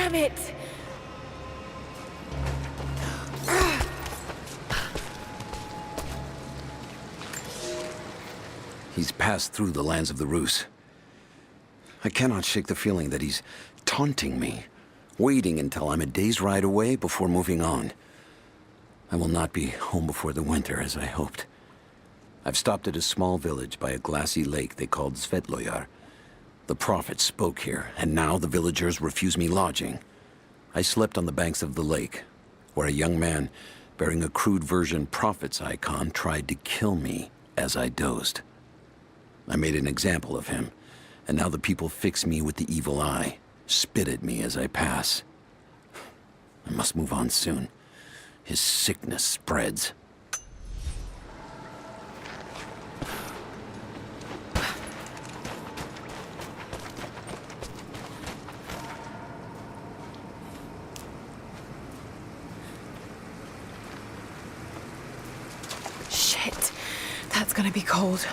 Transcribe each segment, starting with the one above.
Damn it! He's passed through the lands of the Rus. I cannot shake the feeling that he's taunting me, waiting until I'm a day's ride away before moving on. I will not be home before the winter, as I hoped. I've stopped at a small village by a glassy lake they called Svetloyar. The prophet spoke here, and now the villagers refuse me lodging. I slept on the banks of the lake, where a young man bearing a crude version prophet's icon tried to kill me as I dozed. I made an example of him, and now the people fix me with the evil eye, spit at me as I pass. I must move on soon. His sickness spreads. Shit, that's gonna be cold.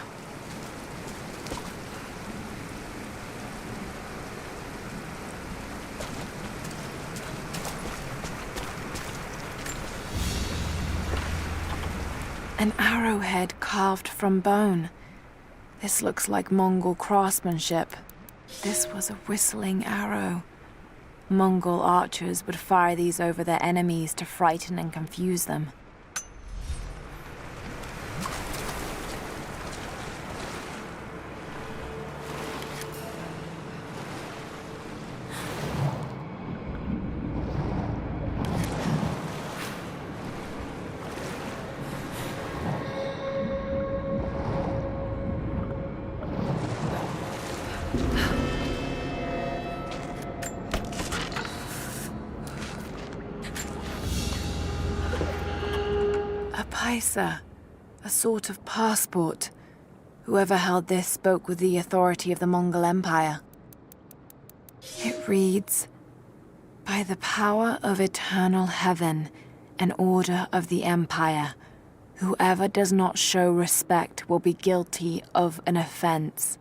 An arrowhead carved from bone. This looks like Mongol craftsmanship. This was a whistling arrow. Mongol archers would fire these over their enemies to frighten and confuse them. A sort of passport. Whoever held this spoke with the authority of the Mongol Empire. It reads, "By the power of eternal heaven and order of the Empire, whoever does not show respect will be guilty of an offense."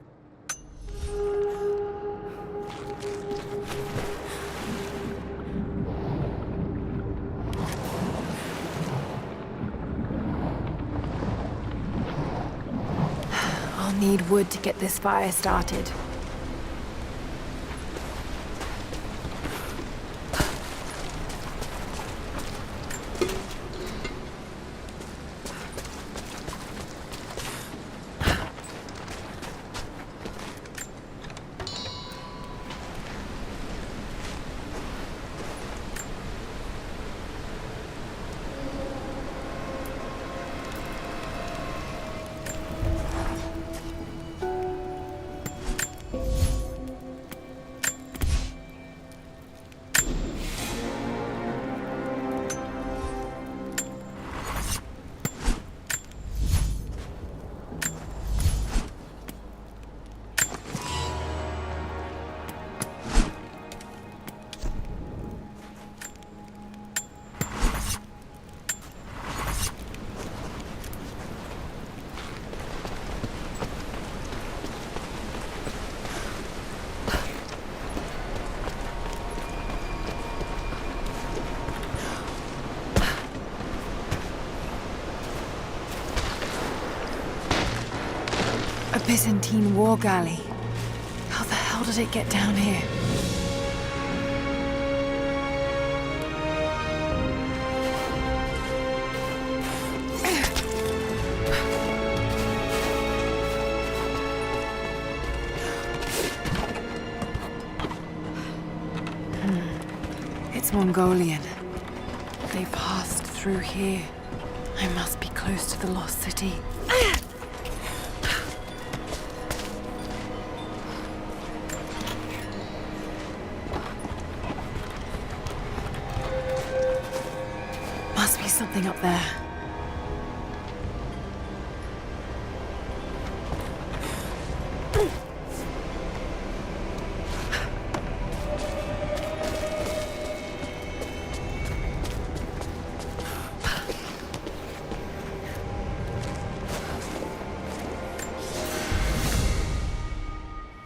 Need wood to get this fire started. A Byzantine war galley. How the hell did it get down here? It's Mongolian. They passed through here. I must be close to the lost city. Must be something up there.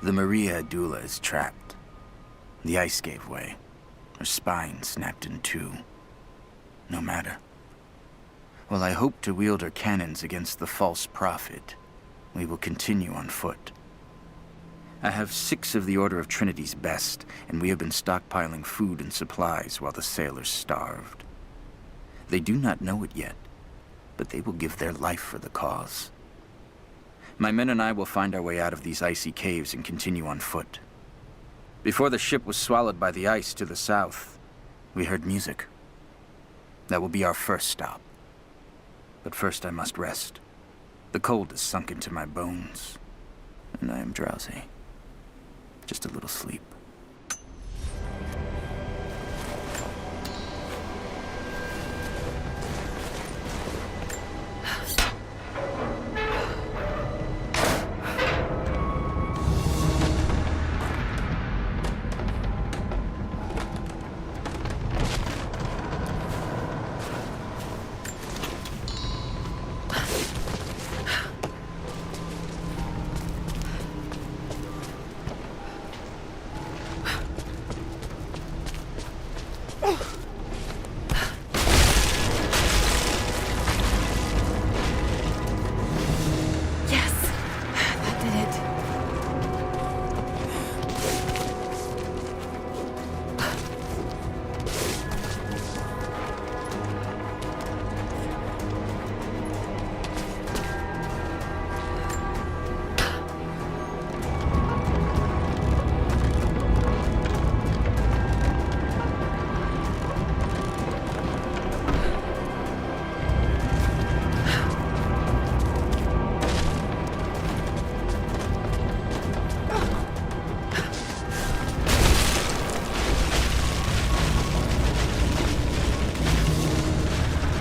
The Maria Adula is trapped. The ice gave way. her spine snapped in two. No matter. While I hope to wield her cannons against the false prophet, we will continue on foot. I have 6 of the Order of Trinity's best, and we have been stockpiling food and supplies while the sailors starved. They do not know it yet, but they will give their life for the cause. My men and I will find our way out of these icy caves and continue on foot. Before the ship was swallowed by the ice to the south, we heard music. That will be our first stop. But first I must rest. The cold has sunk into my bones, and I am drowsy. Just a little sleep.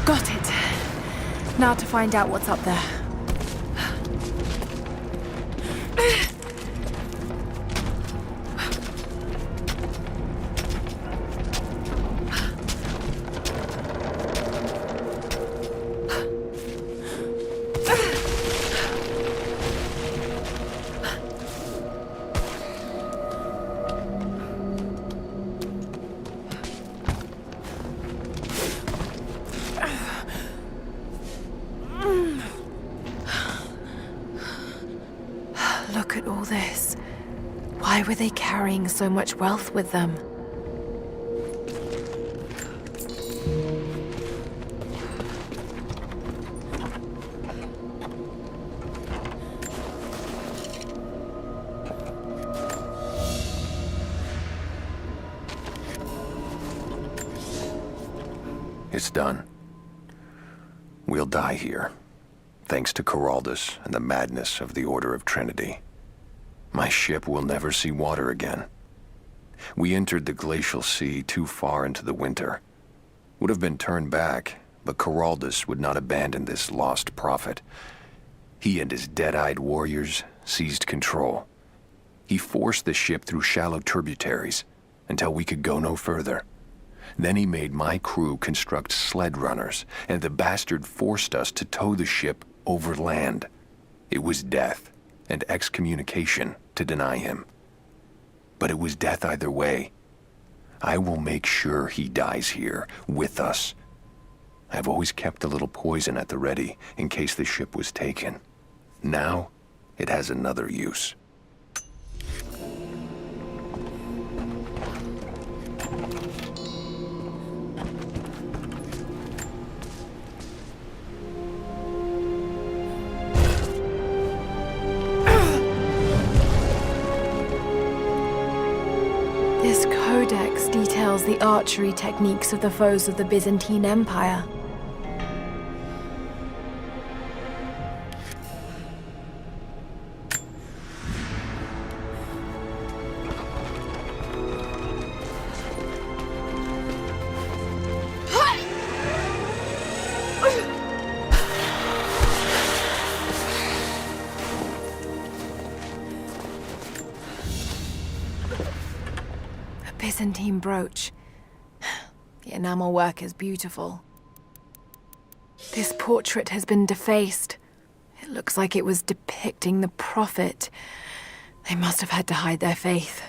Got it. Now to find out what's up there. Look at all this. Why were they carrying so much wealth with them? It's done. We'll die here, thanks to Coraldus and the madness of the Order of Trinity. My ship will never see water again. We entered the glacial sea too far into the winter. Would have been turned back, but Coraldus would not abandon this lost prophet. He and his dead-eyed warriors seized control. He forced the ship through shallow tributaries until we could go no further. Then he made my crew construct sled runners, and the bastard forced us to tow the ship over land. It was death and excommunication to deny him. But it was death either way. I will make sure he dies here, with us. I've always kept a little poison at the ready, in case the ship was taken. Now, it has another use. This codex details the archery techniques of the foes of the Byzantine Empire. Byzantine brooch. The enamel work is beautiful. This portrait has been defaced. It looks like it was depicting the prophet. They must have had to hide their faith.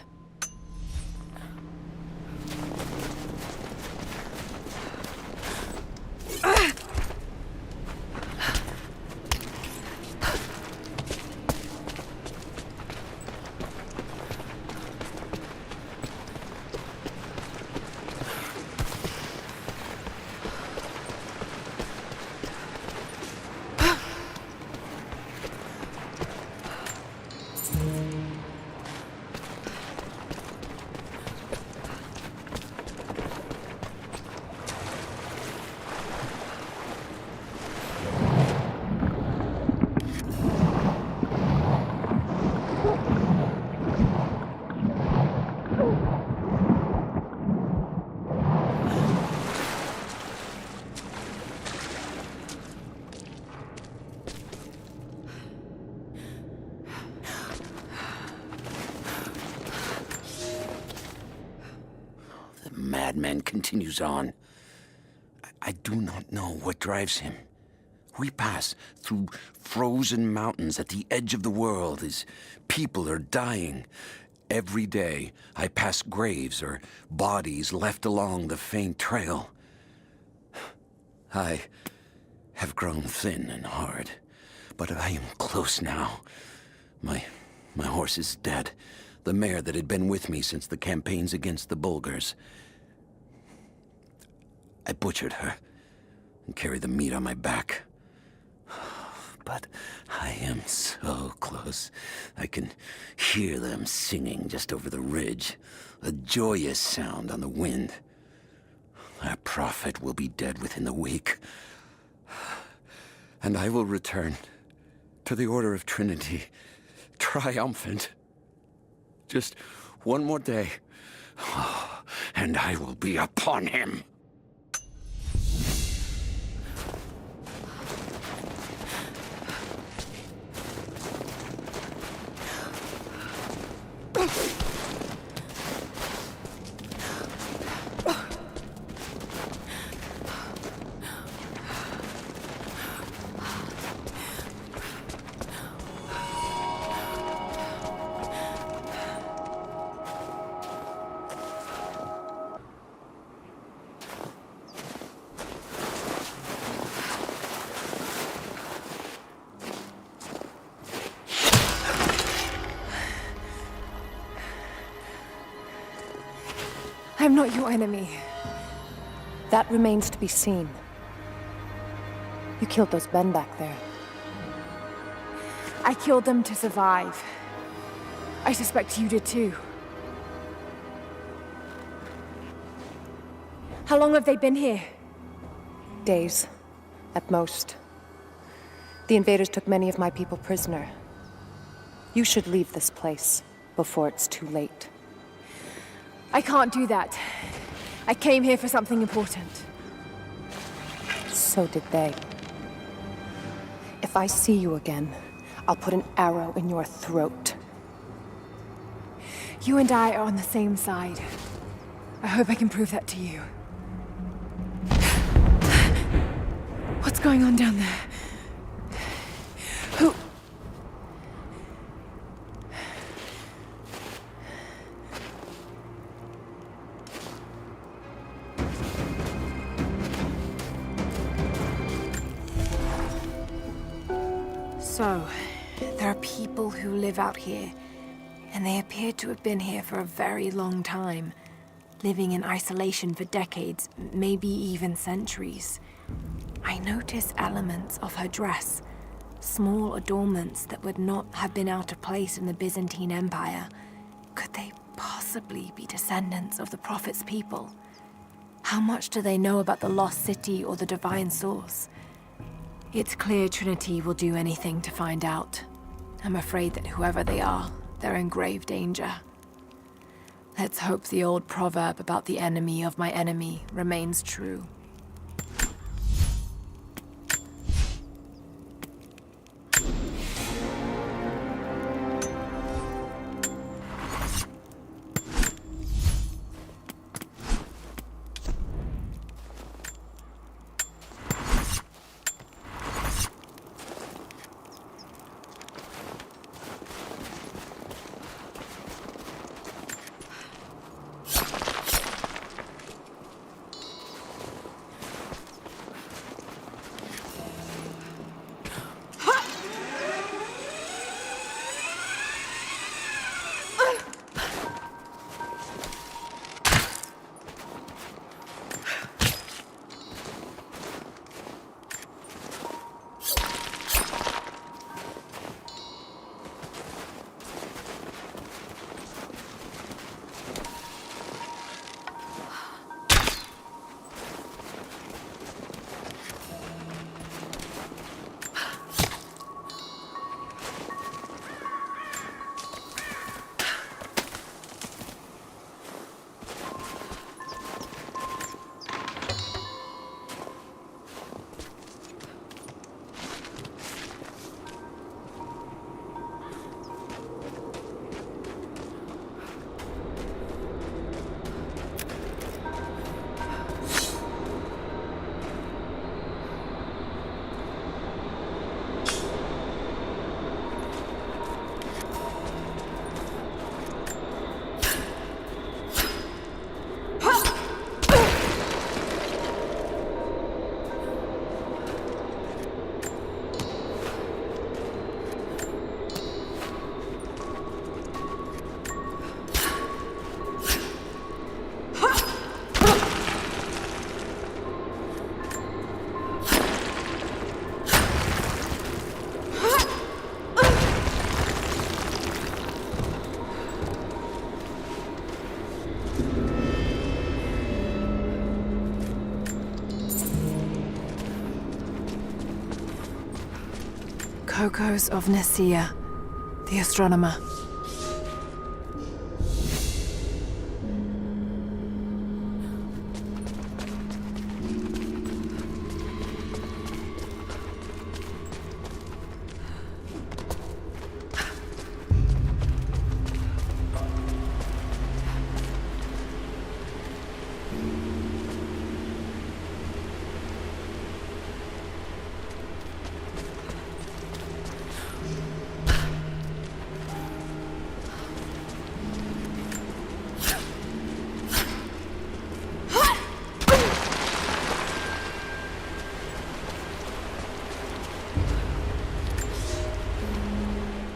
madman continues on. I do not know what drives him. We pass through frozen mountains at the edge of the world as people are dying. Every day, I pass graves or bodies left along the faint trail. I have grown thin and hard, but I am close now. My horse is dead. The mare that had been with me since the campaigns against the Bulgars. I butchered her and carried the meat on my back. But I am so close. I can hear them singing just over the ridge. A joyous sound on the wind. Our prophet will be dead within the week. And I will return to the Order of Trinity, triumphant. Just one more day, and I will be upon him. I'm not your enemy. That remains to be seen. You killed those men back there. I killed them to survive. I suspect you did too. How long have they been here? Days, at most. The invaders took many of my people prisoner. You should leave this place before it's too late. I can't do that. I came here for something important. So did they. If I see you again, I'll put an arrow in your throat. You and I are on the same side. I hope I can prove that to you. What's going on down there? Who... So, there are people who live out here, and they appear to have been here for a very long time, living in isolation for decades, maybe even centuries. I notice elements of her dress, small adornments that would not have been out of place in the Byzantine Empire. Could they possibly be descendants of the Prophet's people? How much do they know about the lost city or the divine source? It's clear Trinity will do anything to find out. I'm afraid that whoever they are, they're in grave danger. Let's hope the old proverb about the enemy of my enemy remains true. Kokos of Nicaea, the astronomer.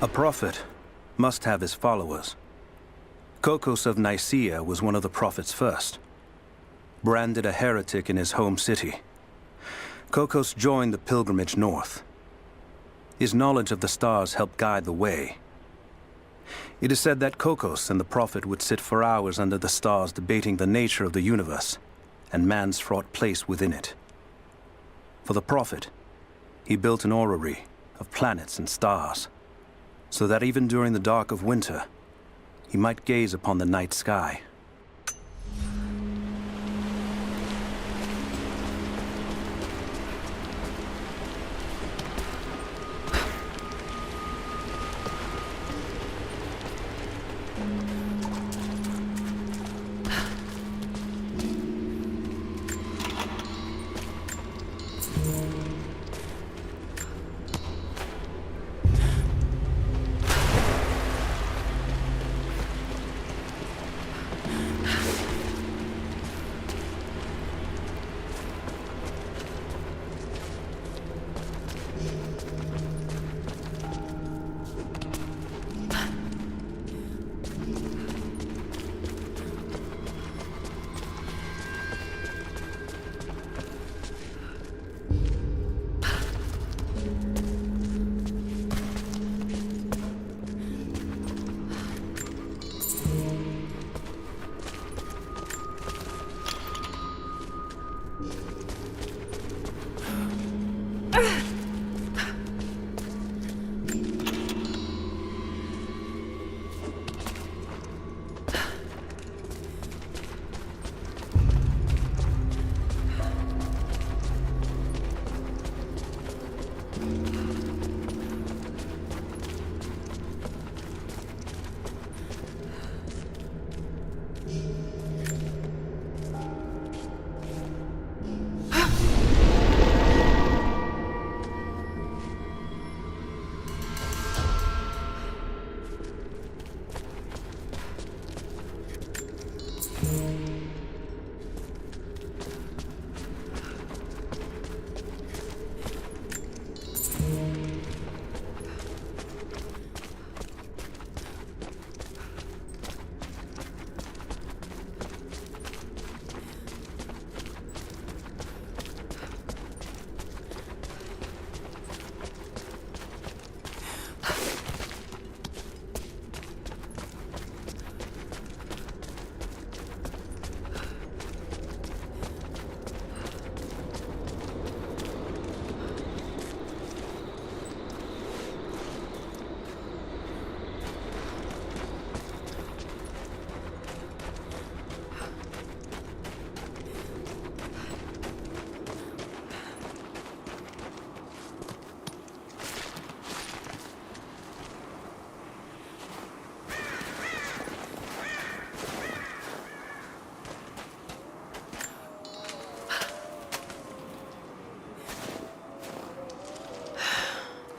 A prophet must have his followers. Kokos of Nicaea was one of the prophets first. Branded a heretic in his home city, Kokos joined the pilgrimage north. His knowledge of the stars helped guide the way. It is said that Kokos and the prophet would sit for hours under the stars debating the nature of the universe and man's fraught place within it. For the prophet, he built an orrery of planets and stars, so that even during the dark of winter, he might gaze upon the night sky.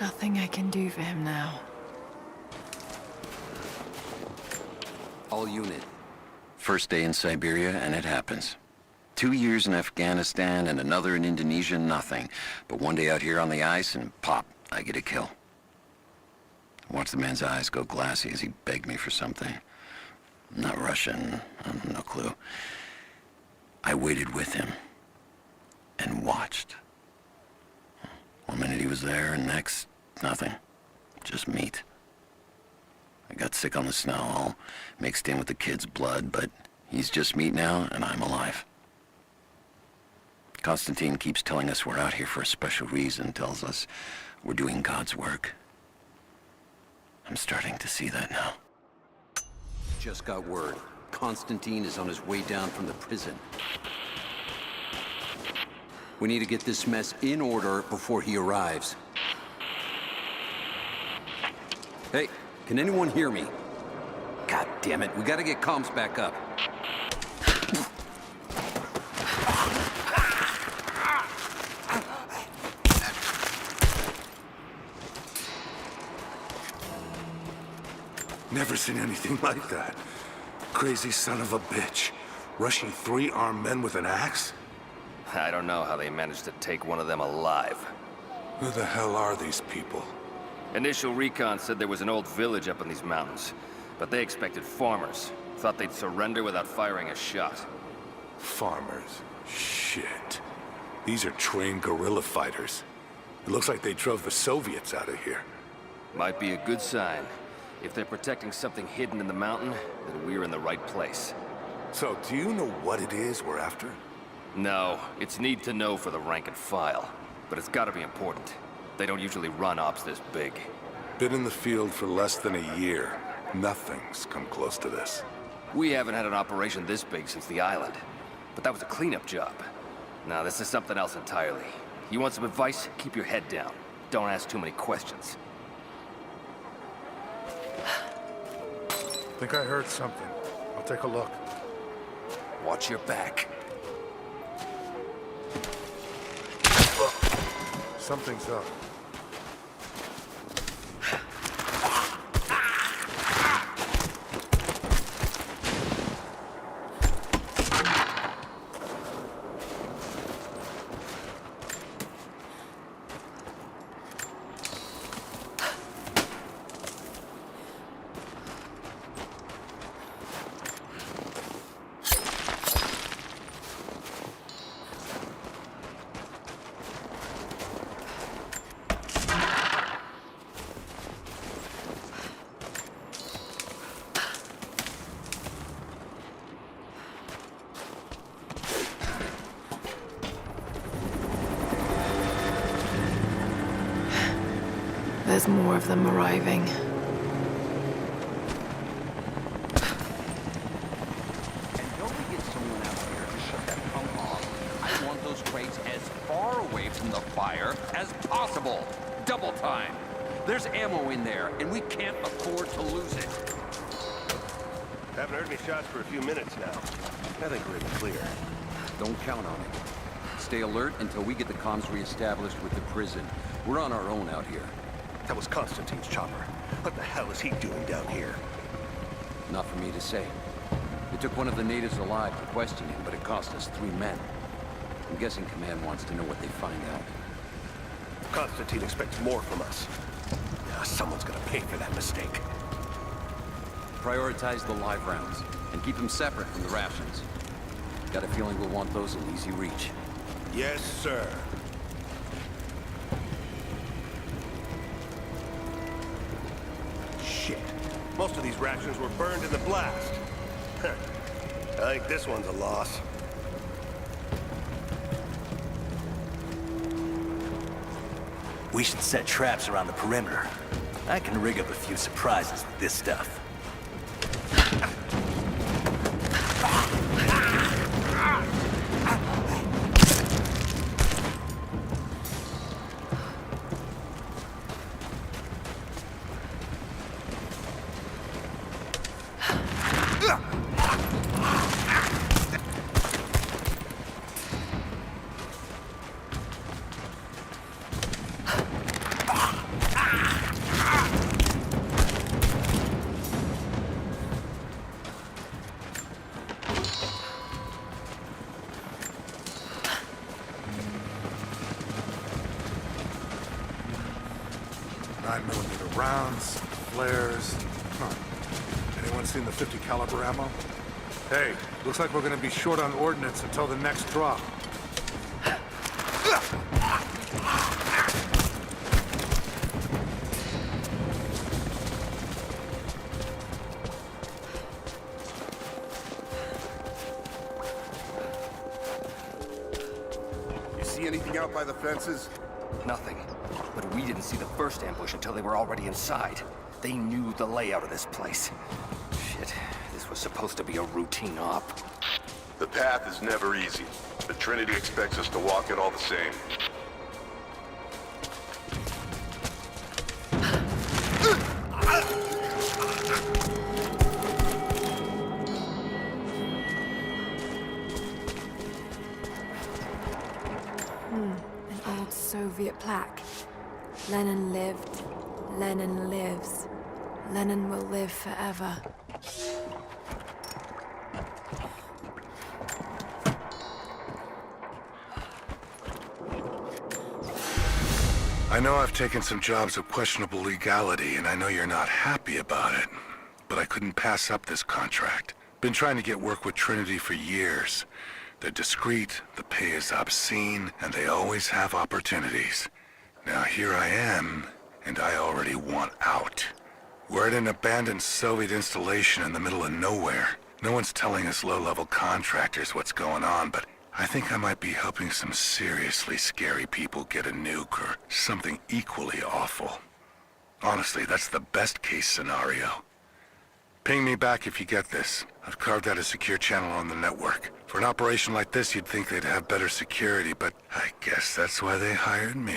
Nothing I can do for him now. All unit. First day in Siberia, and it happens. 2 years in Afghanistan and another in Indonesia, nothing. But one day out here on the ice, and pop, I get a kill. I watched the man's eyes go glassy as he begged me for something. I'm not Russian, no clue. I waited with him and watched. 1 minute he was there, and next, nothing. Just meat. I got sick on the snow, all mixed in with the kid's blood, but he's just meat now, and I'm alive. Constantine keeps telling us we're out here for a special reason, tells us we're doing God's work. I'm starting to see that now. Just got word. Constantine is on his way down from the prison. We need to get this mess in order before he arrives. Hey, can anyone hear me? God damn it, we gotta get comms back up. Never seen anything like that. Crazy son of a bitch. Rushing 3 armed men with an axe? I don't know how they managed to take one of them alive. Who the hell are these people? Initial recon said there was an old village up in these mountains, but they expected farmers. Thought they'd surrender without firing a shot. Farmers. Shit. These are trained guerrilla fighters. It looks like they drove the Soviets out of here. Might be a good sign. If they're protecting something hidden in the mountain, then we're in the right place. So, do you know what it is we're after? No, it's need to know for the rank and file. But it's gotta be important. They don't usually run ops this big. Been in the field for less than a year. Nothing's come close to this. We haven't had an operation this big since the island. But that was a cleanup job. Now this is something else entirely. You want some advice? Keep your head down. Don't ask too many questions. Think I heard something. I'll take a look. Watch your back. Something's up. There's more of them arriving. And don't we get someone out here to shut that pump off? I want those crates as far away from the fire as possible. Double time. There's ammo in there, and we can't afford to lose it. Haven't heard any shots for a few minutes now. I think we're in the clear. Don't count on it. Stay alert until we get the comms re-established with the prison. We're on our own out here. That was Constantine's chopper. What the hell is he doing down here? Not for me to say. They took one of the natives alive to question him, but it cost us 3 men. I'm guessing Command wants to know what they find out. Constantine expects more from us. Someone's gonna pay for that mistake. Prioritize the live rounds, and keep them separate from the rations. Got a feeling we'll want those in easy reach. Yes, sir. Shit. Most of these rations were burned in the blast. I think this one's a loss. We should set traps around the perimeter. I can rig up a few surprises with this stuff. Rounds, flares. Huh. Anyone seen the 50 caliber ammo? Hey, looks like we're gonna be short on ordnance until the next drop. see anything out by the fences? Nothing. But we didn't see the first ambush until they were already inside. They knew the layout of this place. Shit, this was supposed to be a routine op. The path is never easy, but Trinity expects us to walk it all the same. An old Soviet plaque. Lenin lived. Lenin lives. Lenin will live forever. I know I've taken some jobs of questionable legality, and I know you're not happy about it. But I couldn't pass up this contract. Been trying to get work with Trinity for years. They're discreet, the pay is obscene, and they always have opportunities. Now here I am, and I already want out. We're at an abandoned Soviet installation in the middle of nowhere. No one's telling us low-level contractors what's going on, but I think I might be helping some seriously scary people get a nuke or something equally awful. Honestly, that's the best-case scenario. Ping me back if you get this. I've carved out a secure channel on the network. For an operation like this, you'd think they'd have better security, but I guess that's why they hired me.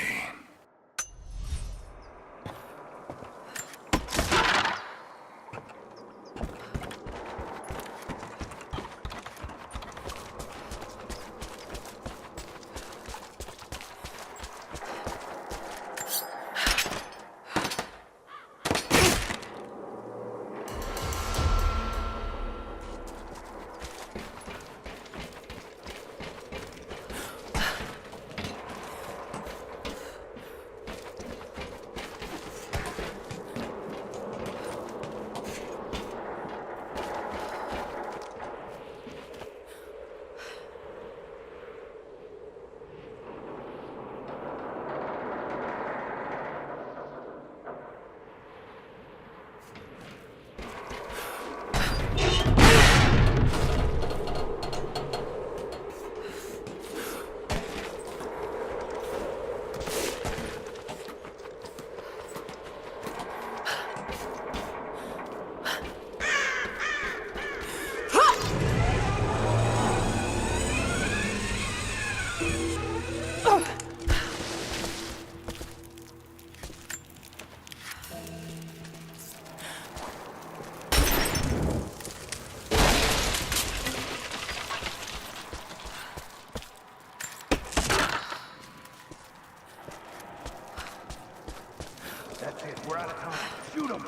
That's it, we're out of time. Shoot him!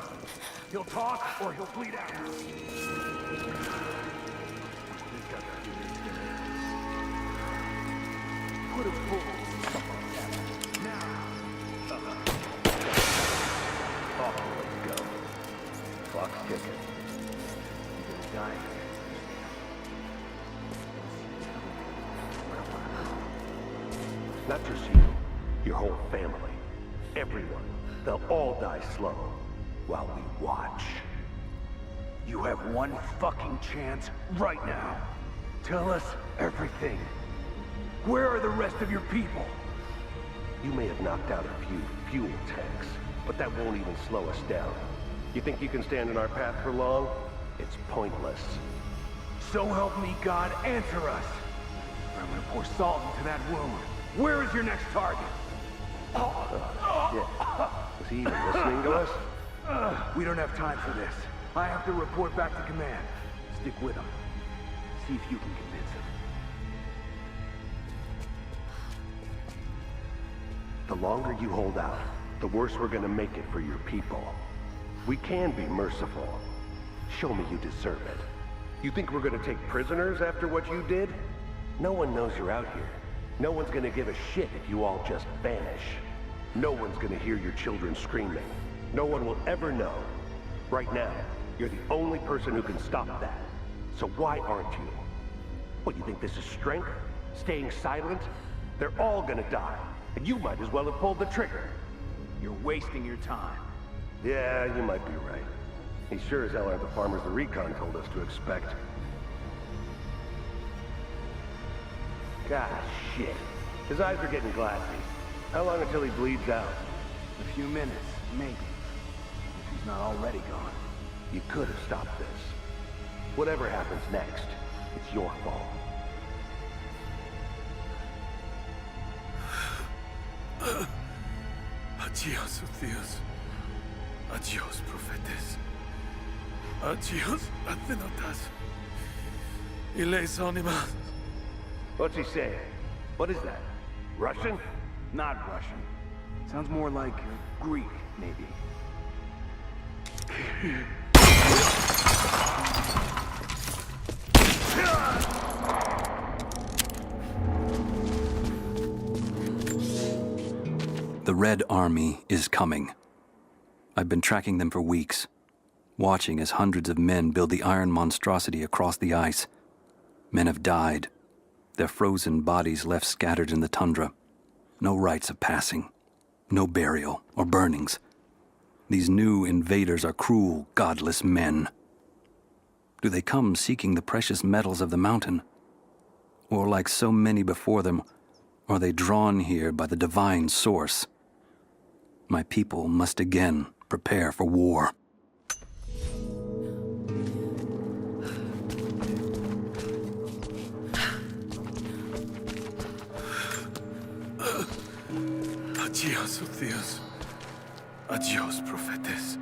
He'll talk or he'll bleed out. Put a bullet now. Oh, let's go. Clock's ticking. You're gonna die. Not just you, your whole family. Everyone. They'll all die slow while we watch. You have one fucking chance right now. Tell us everything. Where are the rest of your people? You may have knocked out a few fuel tanks, but that won't even slow us down. You think you can stand in our path for long? It's pointless. So help me God, answer us. Or I'm gonna pour salt into that wound. Where is your next target? Shit. Was he even listening to us? We don't have time for this. I have to report back to command. Stick with him. See if you can convince him. The longer you hold out, the worse we're gonna make it for your people. We can be merciful. Show me you deserve it. You think we're gonna take prisoners after what you did? No one knows you're out here. No one's gonna give a shit if you all just vanish. No one's gonna hear your children screaming. No one will ever know. Right now, you're the only person who can stop that. So why aren't you? What, you think this is strength? Staying silent? They're all gonna die, and you might as well have pulled the trigger. You're wasting your time. Yeah, you might be right. He sure as hell aren't the farmers the recon told us to expect. God, shit. His eyes are getting glassy. How long until he bleeds out? A few minutes, maybe. If he's not already gone. You could have stopped this. Whatever happens next, it's your fault. Adiós, Dios. Adiós, profetes. Adiós, athenotas. Y les animas. What's he saying? What is that? Russian? Not Russian. Sounds more like Greek, maybe. The Red Army is coming. I've been tracking them for weeks, watching as hundreds of men build the iron monstrosity across the ice. Men have died, their frozen bodies left scattered in the tundra. No rites of passing, no burial or burnings. These new invaders are cruel, godless men. Do they come seeking the precious metals of the mountain? Or like so many before them, are they drawn here by the divine source? My people must again prepare for war. Adiós, Dios. Adiós, profetes.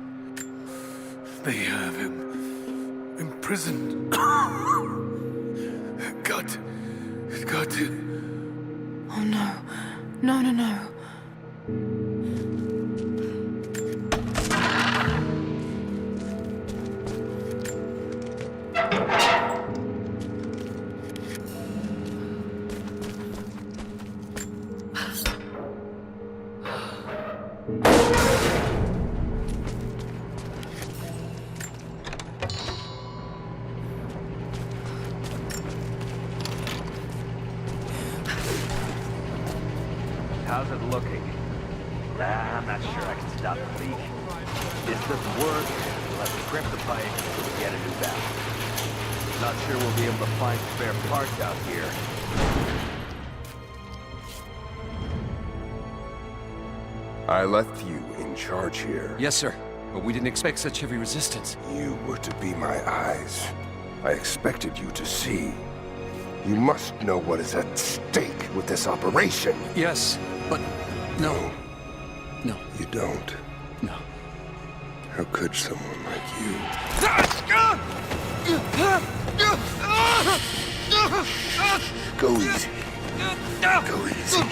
They have him imprisoned. God. Oh no. No. How's it looking? I'm not sure I can stop the leak. This doesn't work. We'll have to crimp the pipe and get a new valve. Not sure we'll be able to find spare parts out here. I left you in charge here. Yes, sir. But we didn't expect such heavy resistance. You were to be my eyes. I expected you to see. You must know what is at stake with this operation. Yes, but no. No. You don't. No. How could someone like you? Go easy. Go easy.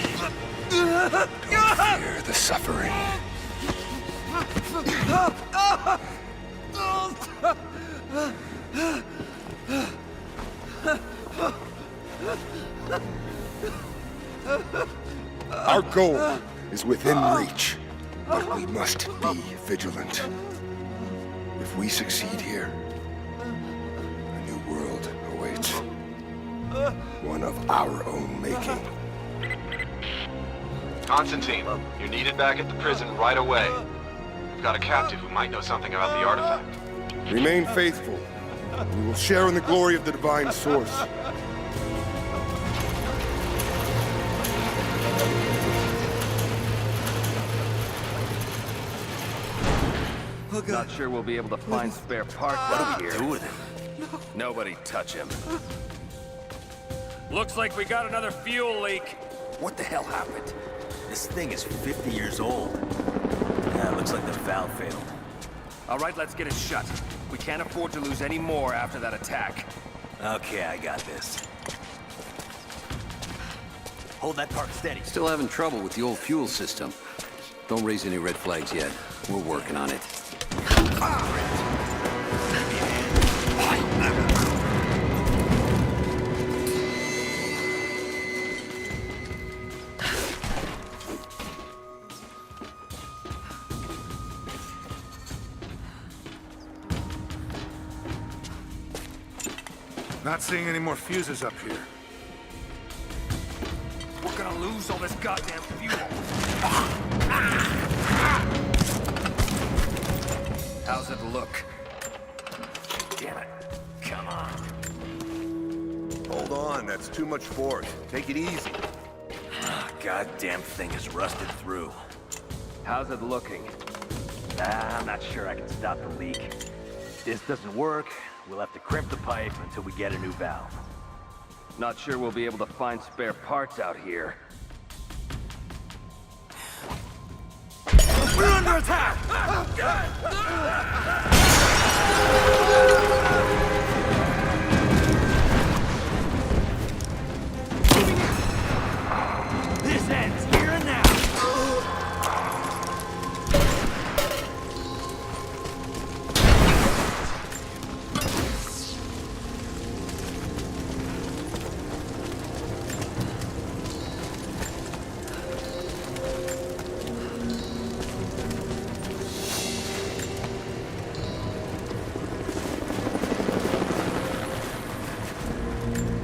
Don't fear the suffering. Our goal is within reach, but we must be vigilant. If we succeed here, a new world awaits. One of our own making. Constantine, you're needed back at the prison right away. We've got a captive who might know something about the artifact. Remain faithful. We will share in the glory of the divine source. Not sure we'll be able to find spare parts out here. Do with him. Nobody touch him. Looks like we got another fuel leak. What the hell happened? This thing is 50 years old. Yeah, looks like the valve failed. All right, let's get it shut. We can't afford to lose any more after that attack. Okay, I got this. Hold that part steady. Still having trouble with the old fuel system. Don't raise any red flags yet. We're working on it. Not seeing any more fuses up here. We're gonna lose all this goddamn fuel. How's it look? Damn it. Come on. Hold on, that's too much force. Take it easy. goddamn thing is rusted through. How's it looking? I'm not sure I can stop the leak. If this doesn't work, we'll have to crimp the pipe until we get a new valve. Not sure we'll be able to find spare parts out here. We're under attack! This ends here and now!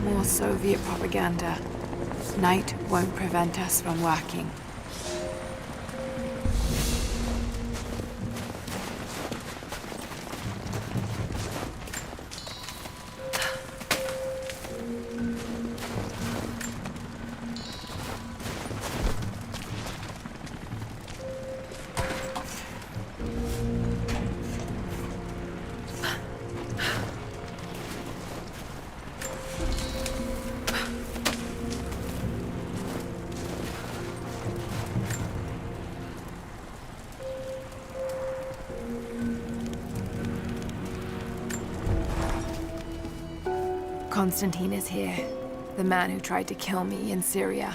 More Soviet propaganda. Night won't prevent us from working. Konstantin is here, the man who tried to kill me in Syria.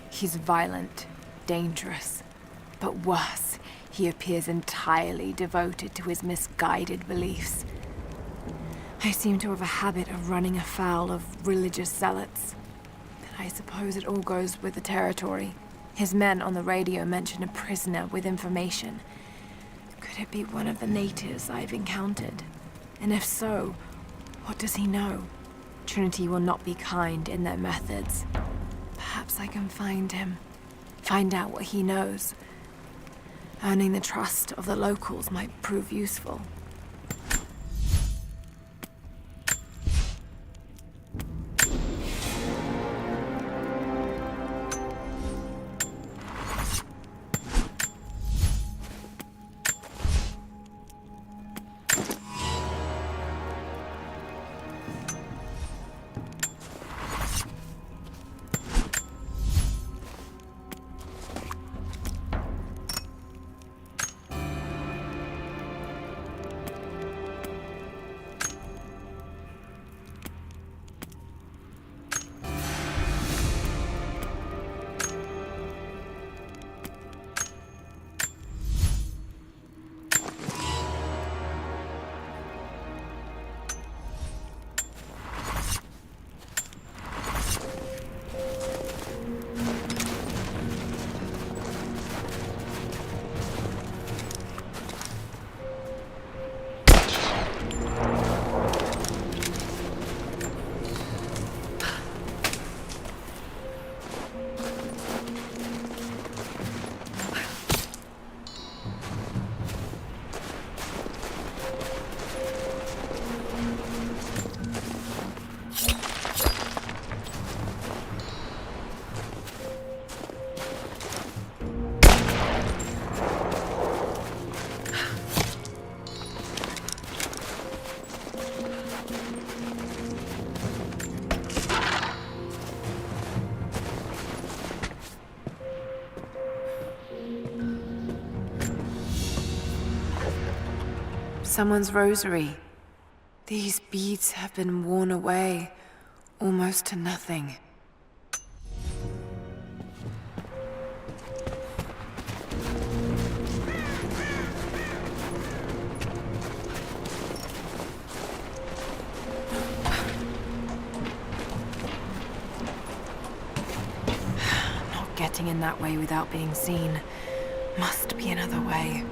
He's violent, dangerous, but worse, he appears entirely devoted to his misguided beliefs. I seem to have a habit of running afoul of religious zealots. But I suppose it all goes with the territory. His men on the radio mentioned a prisoner with information. Could it be one of the natives I've encountered? And if so, what does he know? Trinity will not be kind in their methods. Perhaps I can find him. Find out what he knows. Earning the trust of the locals might prove useful. Someone's rosary. These beads have been worn away, almost to nothing. Not getting in that way without being seen. Must be another way.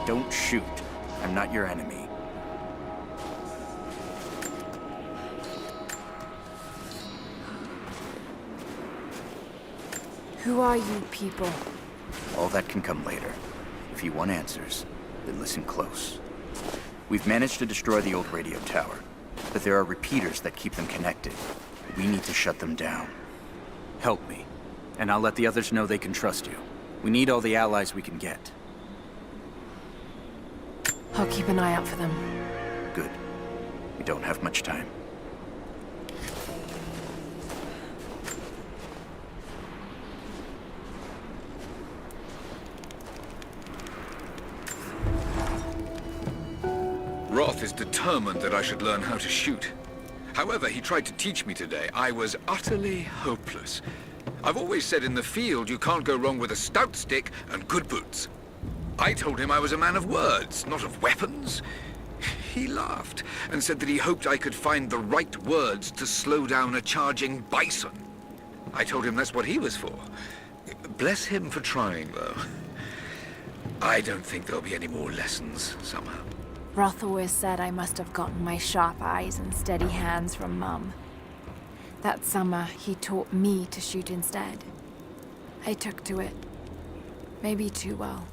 Don't shoot. I'm not your enemy. Who are you people? All that can come later. If you want answers, then listen close. We've managed to destroy the old radio tower, but there are repeaters that keep them connected. We need to shut them down. Help me, and I'll let the others know they can trust you. We need all the allies we can get. I'll keep an eye out for them. Good. We don't have much time. Roth is determined that I should learn how to shoot. However, he tried to teach me today. I was utterly hopeless. I've always said in the field you can't go wrong with a stout stick and good boots. I told him I was a man of words, not of weapons. He laughed and said that he hoped I could find the right words to slow down a charging bison. I told him that's what he was for. Bless him for trying, though. I don't think there'll be any more lessons, somehow. Roth always said I must have gotten my sharp eyes and steady hands from Mum. That summer, he taught me to shoot instead. I took to it. Maybe too well.